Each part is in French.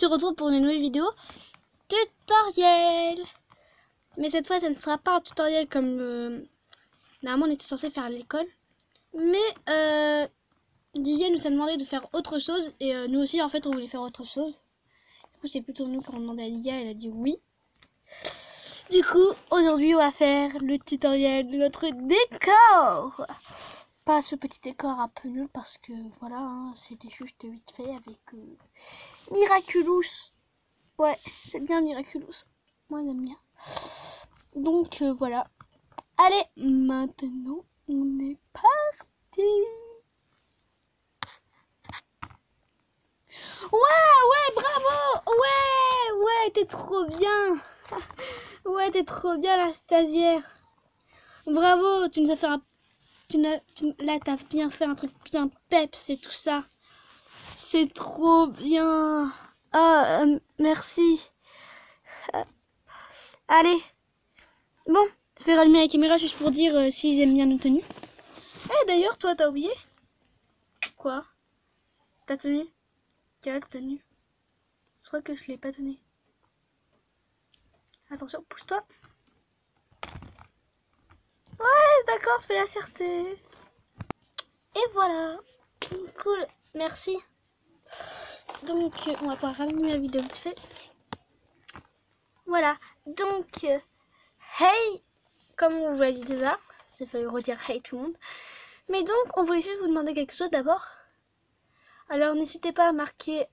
se retrouve pour une nouvelle vidéo tutoriel. Mais cette fois, ça ne sera pas un tutoriel comme normalement on était censé faire à l'école. Mais Didier nous a demandé de faire autre chose et nous aussi en fait on voulait faire autre chose. Du coup, c'est plutôt nous qui avons demandé à Didier, elle a dit oui. Du coup, aujourd'hui on va faire le tutoriel de notre décor. Pas ce petit décor un peu nul parce que voilà, hein, c'était juste vite fait avec Miraculous. Ouais, c'est bien Miraculous. Moi j'aime bien. Donc voilà. Allez, maintenant on est parti. Ouais, bravo. Ouais, t'es trop bien. Ouais, t'es trop bien la stagiaire. Bravo, tu nous as fait un... Là, t'as bien fait un truc bien peps et tout ça. C'est trop bien. Ah, merci. Allez. Bon, je vais rallumer la caméra juste pour dire s'ils aiment bien nos tenues. Eh, d'ailleurs, toi, t'as oublié? Quoi? Ta tenue? Quelle tenue? Je crois que je l'ai pas tenue. Attention, pousse-toi. Ouais, d'accord, je fais la CRC. Et voilà. Cool, merci. Donc, on va pouvoir ramener la vidéo vite fait. Voilà. Donc, hey, comme on vous l'a dit déjà, ça fait redire hey tout le monde. Mais donc, on voulait juste vous demander quelque chose d'abord. Alors, n'hésitez pas à marquer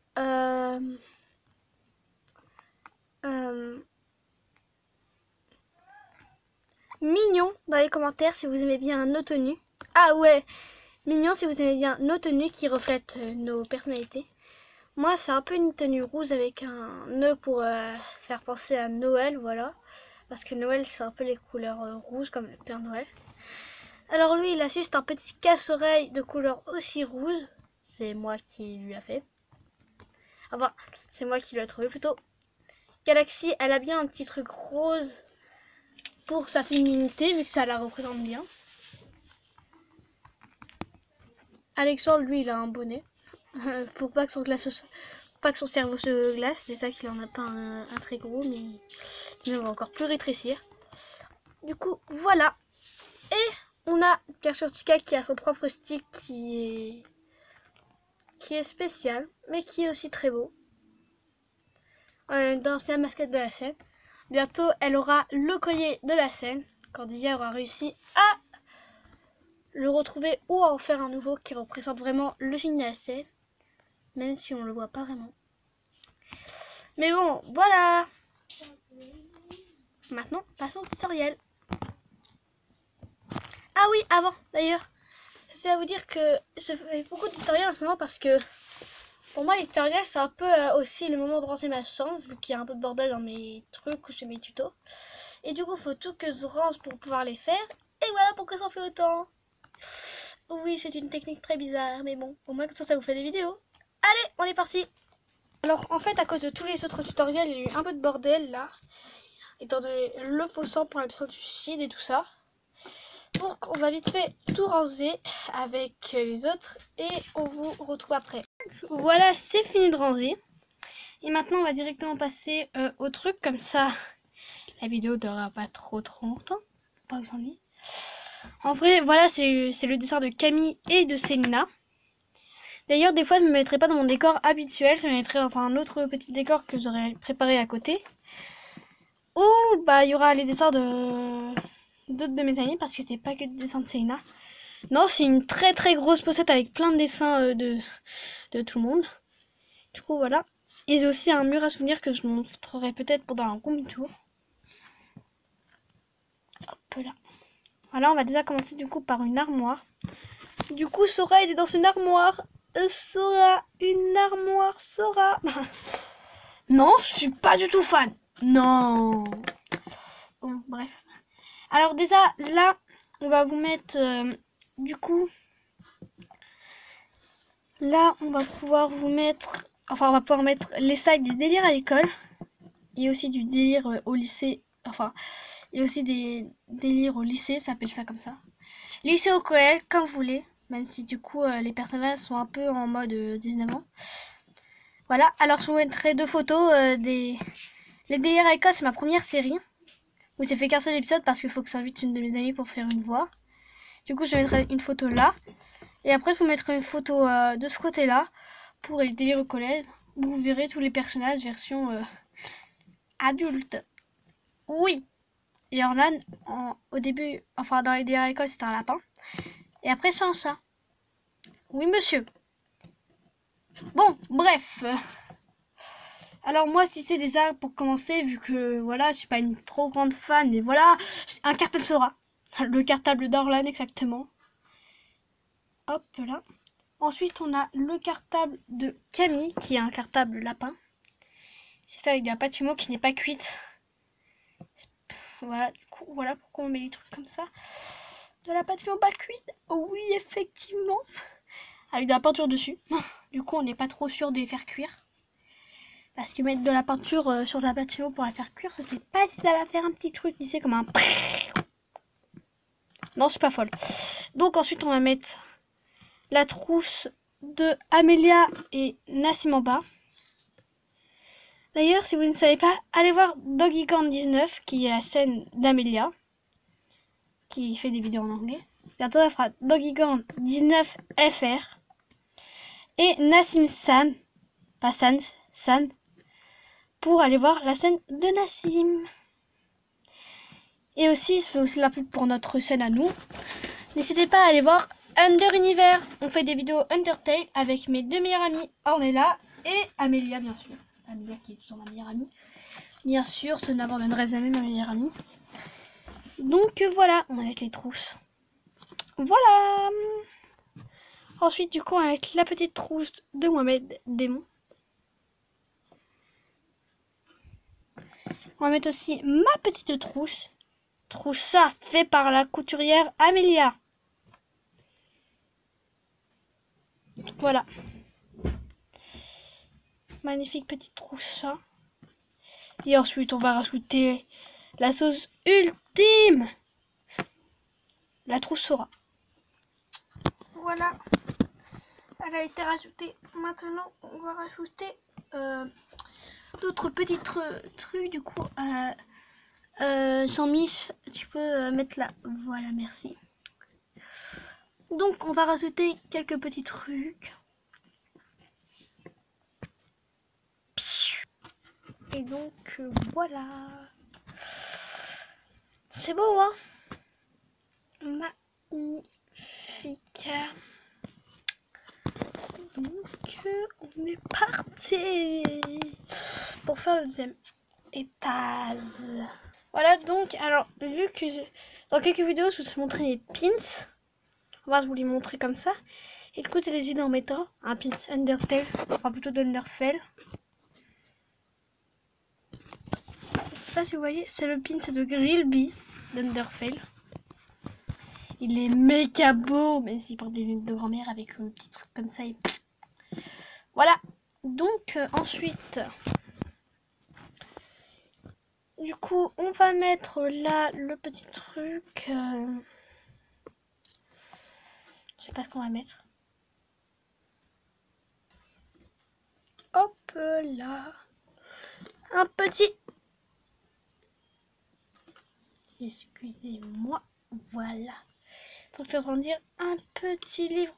mignon dans les commentaires si vous aimez bien nos tenues. Ah ouais, mignon si vous aimez bien nos tenues qui reflètent nos personnalités. Moi, c'est un peu une tenue rouge avec un nœud pour faire penser à Noël, voilà. Parce que Noël, c'est un peu les couleurs rouges comme le Père Noël. Alors lui, il a juste un petit casse-oreille de couleur aussi rouge. C'est moi qui lui a fait. Enfin, c'est moi qui lui a trouvé plutôt. Galaxy, elle a bien un petit truc rose pour sa féminité, vu que ça la représente bien. Alexandre, lui, il a un bonnet. Pour pas que son cerveau se glace. C'est ça qu'il en a pas un très gros, mais sinon il va encore plus rétrécir. Du coup, voilà. Et on a Kershurtika qui a son propre stick qui est spécial, mais qui est aussi très beau. Dans la mascotte de la scène. Bientôt, elle aura le collier de la scène, quand Didier aura réussi à le retrouver ou à en faire un nouveau qui représente vraiment le signe de la scène, même si on le voit pas vraiment. Mais bon, voilà. Maintenant, passons au tutoriel. Ah oui, avant, d'ailleurs, c'est à vous dire que je fais beaucoup de tutoriels en ce moment parce que pour moi, les tutoriels, c'est un peu aussi le moment de ranger ma chambre, vu qu'il y a un peu de bordel dans mes trucs ou chez mes tutos. Et du coup, il faut tout que je range pour pouvoir les faire. Et voilà pourquoi ça en fait autant. Oui, c'est une technique très bizarre, mais bon, au moins comme ça vous fait des vidéos. Allez, on est parti. Alors, en fait, à cause de tous les autres tutoriels, il y a eu un peu de bordel, là. Étant donné le faux sang pour l'absence du suicide et tout ça. Donc, on va vite fait tout ranger avec les autres et on vous retrouve après. Voilà, c'est fini de ranger. Et maintenant, on va directement passer au truc, comme ça, la vidéo ne durera pas trop longtemps. Pas que s'ennuie. En vrai, voilà, c'est le dessin de Camille et de Célina. D'ailleurs, des fois, je ne me mettrai pas dans mon décor habituel, je me mettrai dans un autre petit décor que j'aurais préparé à côté. Ou, bah, il y aura les dessins d'autres de mes amis, parce que c'était pas que des dessins de Célina. Non, c'est une très très grosse pochette avec plein de dessins de tout le monde. Du coup, voilà. Et j'ai aussi un mur à souvenirs que je montrerai peut-être pendant un combi tour. Hop là. Voilà, on va déjà commencer du coup par une armoire. Du coup, Sora, elle est dans une armoire. Sora, une armoire, Sora. Non, je suis pas du tout fan. Non. Bon, bref. Alors déjà, là, on va vous mettre, du coup, là, on va pouvoir vous mettre, enfin, on va pouvoir mettre les sacs des délires à l'école. Et aussi du délire au lycée, enfin, il y a aussi des délires au lycée, ça s'appelle ça comme ça. Lycée au collège, comme vous voulez, même si du coup, les personnages sont un peu en mode 19 ans. Voilà, alors je vous mettrai 2 photos des... Les délires à l'école, c'est ma première série. Où j'ai fait qu'un seul épisode parce qu'il faut que j'invite une de mes amies pour faire une voix. Du coup, je mettrai une photo là. Et après, je vous mettrai une photo de ce côté-là pour les délires au collège. Où vous verrez tous les personnages version adulte. Oui. Et Orlan, au début, enfin dans les délires à l'école, c'était un lapin. Et après, c'est un chat. Oui, monsieur. Bon, bref. Alors moi, si c'est déjà pour commencer, vu que voilà, je suis pas une trop grande fan, mais voilà, un cartable Sora. Le cartable d'Orlan exactement. Hop là. Ensuite, on a le cartable de Camille, qui est un cartable lapin. C'est fait avec de la pâte fumeau qui n'est pas cuite. Voilà, du coup, voilà pourquoi on met les trucs comme ça. De la pâte fumeau pas cuite. Oh oui, effectivement. Avec de la peinture dessus. Du coup, on n'est pas trop sûr de les faire cuire. Parce que mettre de la peinture sur de la pâte fumeau pour la faire cuire, je sais pas si ça va faire un petit truc, tu sais, comme un... Non, je suis pas folle. Donc ensuite, on va mettre la trousse de Amélia et Nassim en bas. D'ailleurs, si vous ne savez pas, allez voir Doggycorn19, qui est la scène d'Amélia, qui fait des vidéos en anglais. Bientôt, elle fera Doggycorn19FR. Et Nassim San, pas San, San, pour aller voir la scène de Nassim. Et aussi, je fais aussi la pub pour notre chaîne à nous. N'hésitez pas à aller voir Under Univers. On fait des vidéos Undertale avec mes 2 meilleures amies, Ornella et Amélia, bien sûr. Amélia qui est toujours ma meilleure amie. Bien sûr, ce n'abandonnerait jamais ma meilleure amie. Donc voilà, on va mettre les trousses. Voilà. Ensuite, du coup, on va mettre la petite trousse de Mohamed Démon. On va mettre aussi ma petite trousse. Troussa fait par la couturière Amélia. Voilà. Magnifique petite troussa. Et ensuite, on va rajouter la sauce ultime. La trousse Sora. Voilà. Elle a été rajoutée. Maintenant, on va rajouter d'autres petits trucs. Du coup, Jean-Mich, tu peux mettre là. Voilà, merci. Donc, on va rajouter quelques petits trucs. Et donc, voilà. C'est beau, hein? Magnifique. Donc, on est parti pour faire le deuxième étage. Voilà, donc, alors, vu que dans quelques vidéos, je vous ai montré les pins. On va vous les montrer comme ça. Et du coup, j'ai décidé d'en mettre un pin Undertale, enfin plutôt d'Underfell. Je sais pas si vous voyez, c'est le pin de Grillby d'Underfell. Il est méga beau, même s'il porte des lunettes de grand-mère avec un petit truc comme ça. Et... Voilà. Donc, ensuite, du coup, on va mettre là le petit truc. Je sais pas ce qu'on va mettre. Hop là. Un petit. Excusez-moi. Voilà. Donc, c'est en train de dire un petit livre.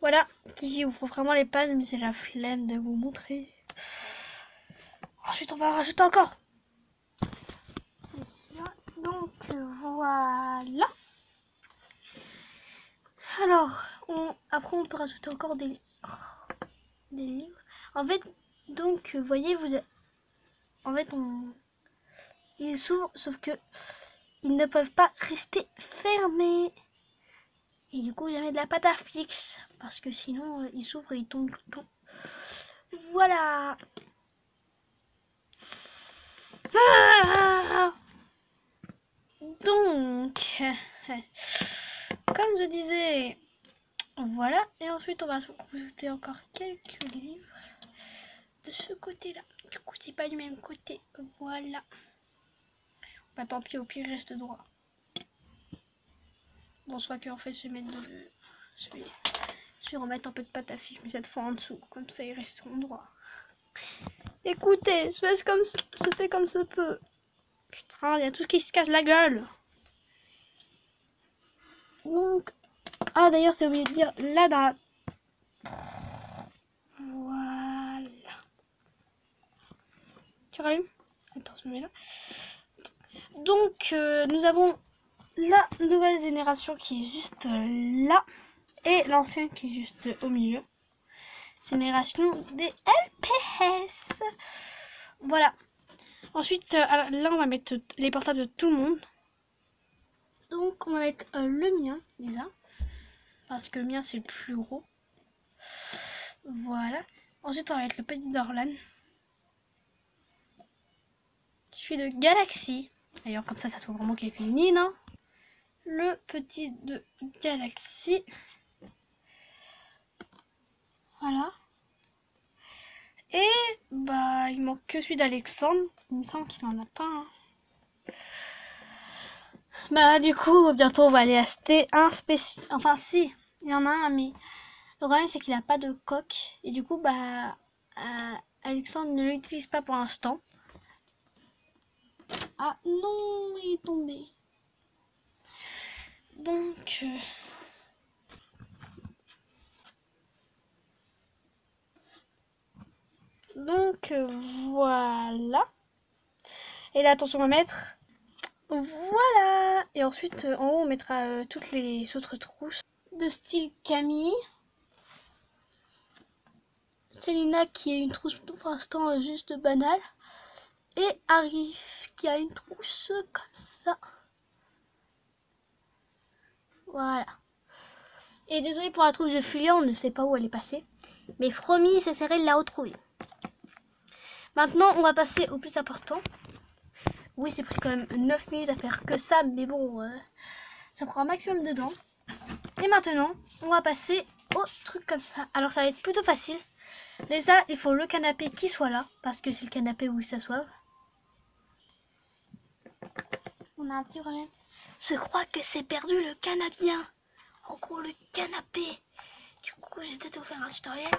Voilà. Qui ouvre vraiment les pages, mais c'est la flemme de vous montrer. Ensuite, on va en rajouter encore. Et celui-là. Donc, voilà. Alors, après, on peut rajouter encore des livres. En fait, donc, vous voyez, en fait, ils s'ouvrent, sauf que ils ne peuvent pas rester fermés. Et du coup, il y a de la pâte à fixe, parce que sinon, ils s'ouvrent et ils tombent tout le temps. Voilà. Donc, comme je disais, voilà. Et ensuite, on va ajouter encore quelques livres de ce côté-là. Du coup, c'est pas du même côté. Voilà. Bah tant pis, au pire, il reste droit. Bon, soit qu'en fait, je vais mettre je Je vais remettre un peu de pâte à fixe, mais cette fois en dessous, comme ça ils resteront droits. Écoutez, se fait comme se peut. Putain, il y a tout ce qui se casse la gueule. Donc, ah d'ailleurs, c'est oublié de dire, là dans la... Voilà. Tu rallumes? Attends, je me mets là. Donc, nous avons la nouvelle génération qui est juste là. Et l'ancienne qui est juste au milieu. Génération des LPS. Voilà. Ensuite, là, on va mettre les portables de tout le monde. Donc, on va mettre le mien, déjà. Parce que le mien, c'est le plus gros. Voilà. Ensuite, on va mettre le petit d'Orlan. Je suis de Galaxy. D'ailleurs, comme ça se voit vraiment qu'elle est féminine. Hein. Le petit de Galaxy. Voilà. Et bah il manque que celui d'Alexandre. Il me semble qu'il en a pas. Hein. Bah du coup bientôt on va aller acheter un spécial. Enfin si, il y en a un, mais le problème c'est qu'il a pas de coque. Et du coup bah Alexandre ne l'utilise pas pour l'instant. Ah non, il est tombé. Donc voilà. Et là attention à mettre. Voilà. Et ensuite en haut on mettra toutes les autres trousses de style Camille. Célina qui a une trousse pour l'instant juste banale. Et Arif qui a une trousse comme ça. Voilà. Et désolé pour la trousse de Fulia, on ne sait pas où elle est passée. Mais promis, j'essaierai de la retrouver. Maintenant, on va passer au plus important. Oui, c'est pris quand même 9 minutes à faire que ça, mais bon, ça prend un maximum de temps. Et maintenant, on va passer au truc comme ça. Alors, ça va être plutôt facile. Déjà, il faut le canapé qui soit là, parce que c'est le canapé où ils s'assoivent. On a un petit problème. Je crois que c'est perdu le canapien. En gros, le canapé. Du coup, je vais peut-être vous faire un tutoriel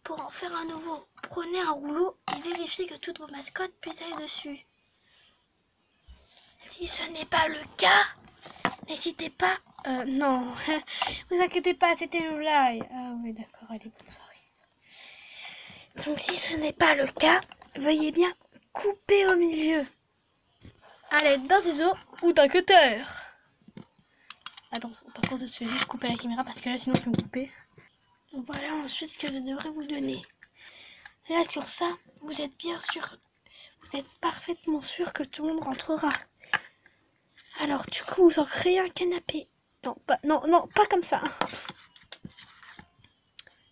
pour en faire un nouveau. Prenez un rouleau et vérifiez que toutes vos mascottes puissent aller dessus. Si ce n'est pas le cas, n'hésitez pas... non, vous inquiétez pas, c'était une blague. Ah oui, d'accord, allez, bonne soirée. Donc, si ce n'est pas le cas, veuillez bien couper au milieu. À l'aide d'un ciseau ou d'un cutter. Attends, par contre, je vais juste couper la caméra parce que là, sinon, je vais me couper. Voilà ensuite ce que je devrais vous donner. Là, sur ça, vous êtes bien sûr, vous êtes parfaitement sûr que tout le monde rentrera. Alors, du coup, vous en créez un canapé. Non, pas comme ça.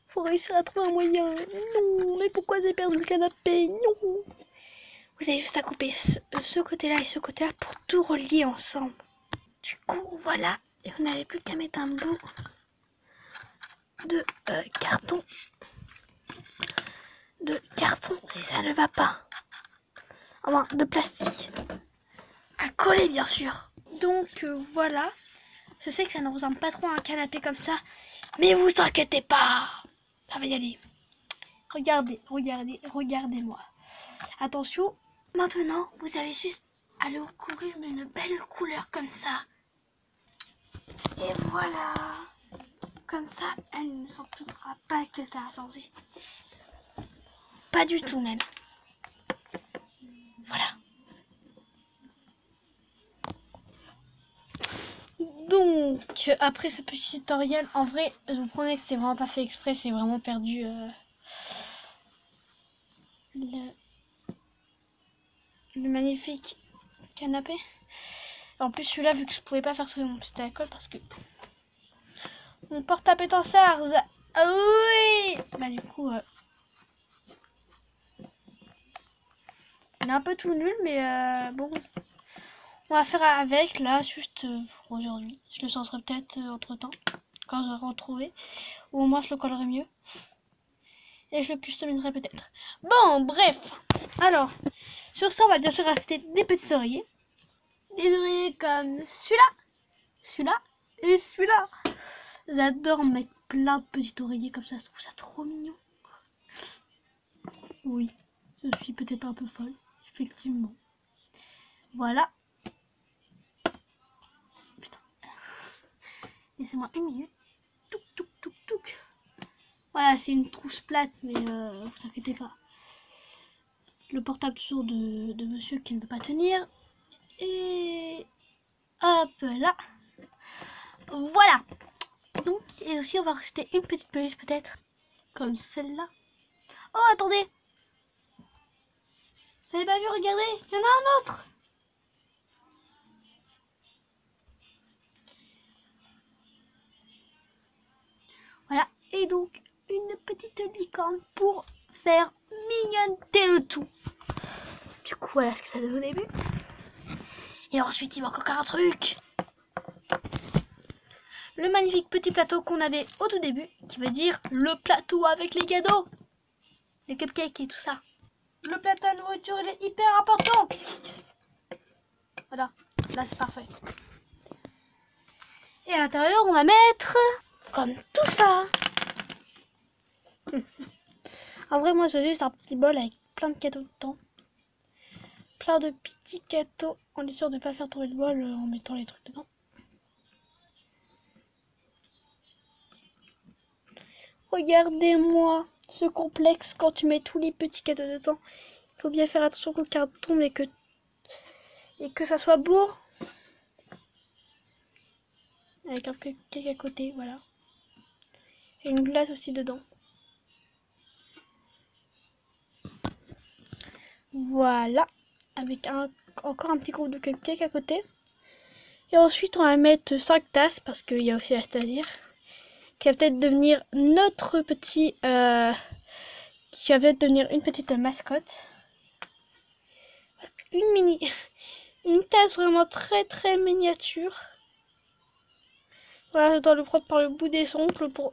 Faut réussir à trouver un moyen. Non, mais pourquoi j'ai perdu le canapé? Non. Vous avez juste à couper ce côté-là et ce côté-là pour tout relier ensemble. Du coup, voilà. Et on n'avait plus qu'à mettre un bout de carton. Si ça ne va pas. Enfin, de plastique. À coller, bien sûr. Donc, voilà. Je sais que ça ne ressemble pas trop à un canapé comme ça. Mais vous inquiétez pas. Ça va y aller. Regardez-moi. Attention. Maintenant, vous avez juste à le recouvrir d'une belle couleur comme ça. Et voilà. Comme ça, elle ne s'en doutera pas que ça a changé. Pas du tout même. Voilà. Donc, après ce petit tutoriel, en vrai, je vous promets que c'est vraiment pas fait exprès, c'est vraiment perdu le magnifique canapé. En plus, celui-là, vu que je pouvais pas faire ça dans mon petit alcool parce que mon portable est en charge. Ah oui. Bah du coup, il est un peu tout nul, mais bon. On va faire avec, là, juste pour aujourd'hui. Je le changerai peut-être entre-temps, quand j'aurai retrouvé. Ou au moins, je le collerai mieux. Et je le customiserai peut-être. Bon, bref. Alors, sur ça, on va bien sûr acheter des petits oreillers. Des oreillers comme celui-là. Celui-là. Et celui-là, j'adore mettre plein de petits oreillers comme ça, je trouve ça trop mignon. Oui, je suis peut-être un peu folle, effectivement. Voilà. Putain. Laissez-moi une minute. Touc, touc, touc, touc. Voilà, c'est une trousse plate, mais vous inquiétez pas. Le portable toujours de monsieur qui ne veut pas tenir. Et hop là. Voilà. Donc, et aussi on va rajouter une petite police peut-être. Comme celle-là. Oh, attendez. Vous avez pas vu, regardez. Il y en a un autre. Voilà. Et donc, une petite licorne pour faire mignonneter le tout. Du coup, voilà ce que ça donne au début. Et ensuite, il manque encore un truc. Le magnifique petit plateau qu'on avait au tout début, qui veut dire le plateau avec les cadeaux, les cupcakes et tout ça. Le plateau à nourriture, il est hyper important. Voilà, là c'est parfait. Et à l'intérieur, on va mettre comme tout ça. En vrai, moi, j'ai juste un petit bol avec plein de cadeaux dedans. Plein de petits cadeaux. On est sûr de ne pas faire tomber le bol en mettant les trucs dedans. Regardez-moi ce complexe quand tu mets tous les petits cadeaux dedans. Il faut bien faire attention qu'aucun carte tombe et que ça soit beau. Avec un cupcake à côté, voilà. Et une glace aussi dedans. Voilà. Avec encore un petit groupe de cupcakes à côté. Et ensuite, on va mettre 5 tasses parce qu'il y a aussi la Stasir. Qui va peut-être devenir notre petit... qui va peut-être devenir une petite mascotte. Voilà. Une tasse vraiment très très miniature. Voilà, je dois le prendre par le bout des ongles pour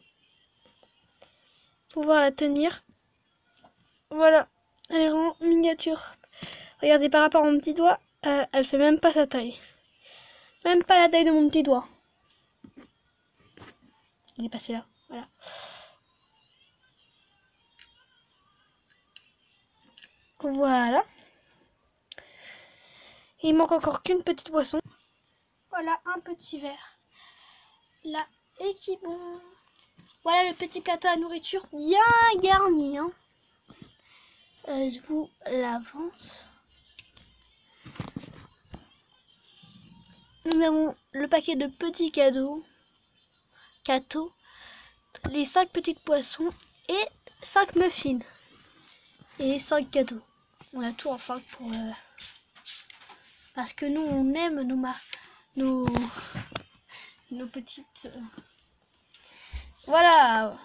pouvoir la tenir. Voilà, elle est vraiment miniature. Regardez, par rapport à mon petit doigt, elle fait même pas sa taille. Même pas la taille de mon petit doigt. Il est passé là, voilà. Voilà. Et il manque encore qu'une petite boisson. Voilà, un petit verre. Là, et c'est bon. Voilà le petit plateau à nourriture bien garni. Hein. Je vous l'avance. Nous avons le paquet de petits cadeaux. Les 5 petites poissons et 5 muffins. Et 5 cadeaux. On a tout en 5 pour... parce que nous, on aime nos petites... Voilà.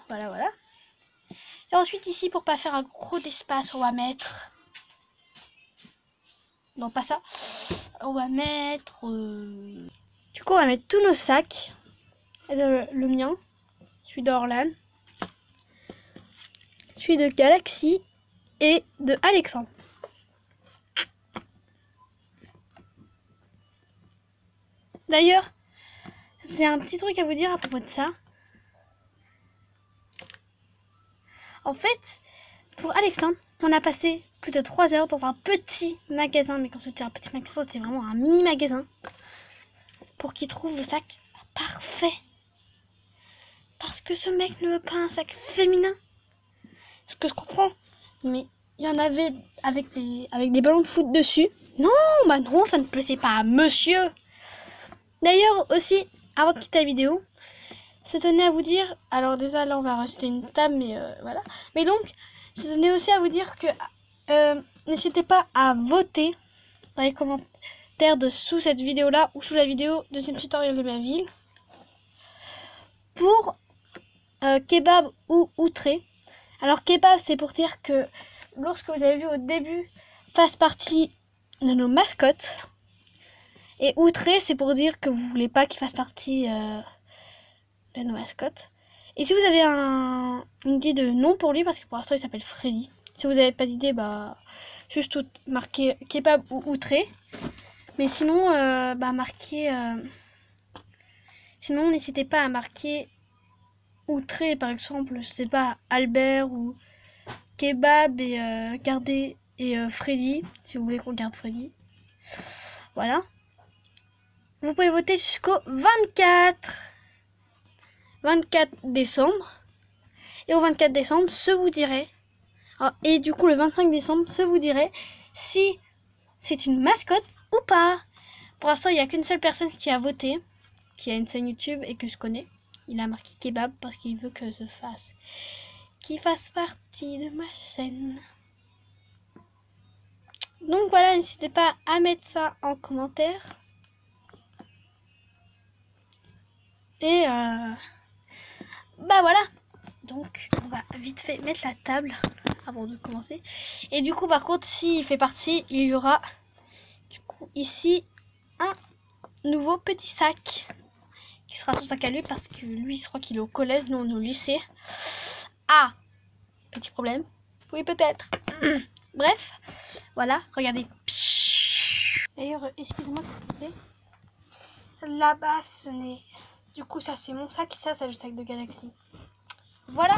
Et ensuite, ici, pour pas faire un gros d'espace, on va mettre... Non, pas ça. On va mettre... Du coup, on va mettre tous nos sacs. Le mien. Celui d'Orlan. Celui de Galaxy. Et de Alexandre. D'ailleurs, c'est un petit truc à vous dire à propos de ça. En fait, pour Alexandre, on a passé plus de 3 heures dans un petit magasin. Mais quand je dis un petit magasin, c'était vraiment un mini magasin. Pour qu'il trouve le sac parfait. Parce que ce mec ne veut pas un sac féminin. Ce que je comprends. Mais il y en avait avec des ballons de foot dessus. Non, bah non, ça ne plaisait pas à monsieur. D'ailleurs aussi, avant de quitter la vidéo, je tenais à vous dire, alors déjà là on va rajouter une table, mais voilà. Mais donc, je tenais aussi à vous dire que n'hésitez pas à voter dans les commentaires sous cette vidéo là ou sous la vidéo deuxième tutoriel de ma ville pour kebab ou outré. Alors kebab c'est pour dire que lorsque vous avez vu au début fasse partie de nos mascottes. Et outré, c'est pour dire que vous voulez pas qu'il fasse partie de nos mascottes. Et si vous avez une idée de nom pour lui, parce que pour l'instant il s'appelle Freddy. Si vous n'avez pas d'idée, bah juste marquer kebab ou outré. Mais sinon, bah marquez Sinon, n'hésitez pas à marquer Outré, par exemple, je sais pas, Albert ou Kebab et garder et Freddy, si vous voulez qu'on garde Freddy. Voilà. Vous pouvez voter jusqu'au 24 décembre. Et au 24 décembre, ce vous dirait. Et du coup, le 25 décembre, ce vous dirait si c'est une mascotte ou pas. Pour l'instant, il n'y a qu'une seule personne qui a voté, qui a une chaîne YouTube et que je connais. Il a marqué Kebab parce qu'il veut que je fasse, qu'il fasse partie de ma chaîne. Donc voilà, n'hésitez pas à mettre ça en commentaire. Et bah voilà. Donc on va vite fait mettre la table avant de commencer. Et du coup, par contre, s'il fait partie, il y aura du coup ici un nouveau petit sac qui sera son sac à lui parce que lui, je crois qu'il est au collège, nous on est au lycée. Ah, petit problème. Oui, peut-être. Bref, voilà, regardez. D'ailleurs, excusez-moi de couper. Là-bas, ce n'est... Du coup, ça, c'est mon sac et ça, c'est le sac de Galaxy. Voilà.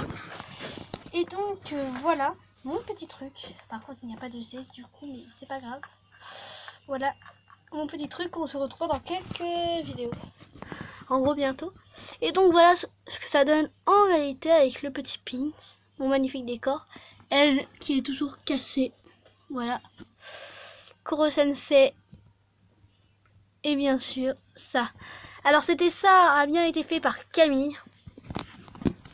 Et donc, voilà, mon petit truc. Par contre, il n'y a pas de geste, du coup, mais c'est pas grave. Voilà, mon petit truc. On se retrouve dans quelques vidéos. En gros, bientôt. Et donc, voilà ce que ça donne en réalité avec le petit pin. Mon magnifique décor. Elle qui est toujours cassée. Voilà. Koro Sensei. Et bien sûr, ça. Alors, ça a bien été fait par Camille.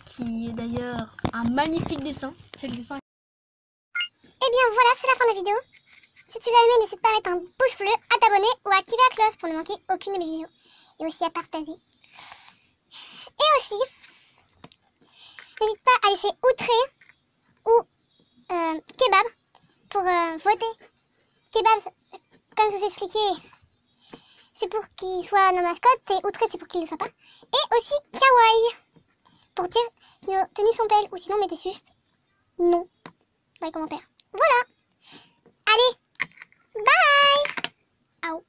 Qui est d'ailleurs un magnifique dessin. C'est le dessin. Et bien voilà, c'est la fin de la vidéo. Si tu l'as aimé, n'hésite pas à mettre un pouce bleu, à t'abonner ou à activer la cloche pour ne manquer aucune de mes vidéos. Et aussi à partager. Et aussi, n'hésite pas à laisser Outré ou Kebab pour voter. Kebab, comme je vous ai expliqué, c'est pour qu'il soit nos mascottes et Outré c'est pour qu'il ne le soit pas. Et aussi Kawaii pour dire si nos tenues sont belles ou sinon mettez juste non dans les commentaires. Voilà. Allez, bye. Au.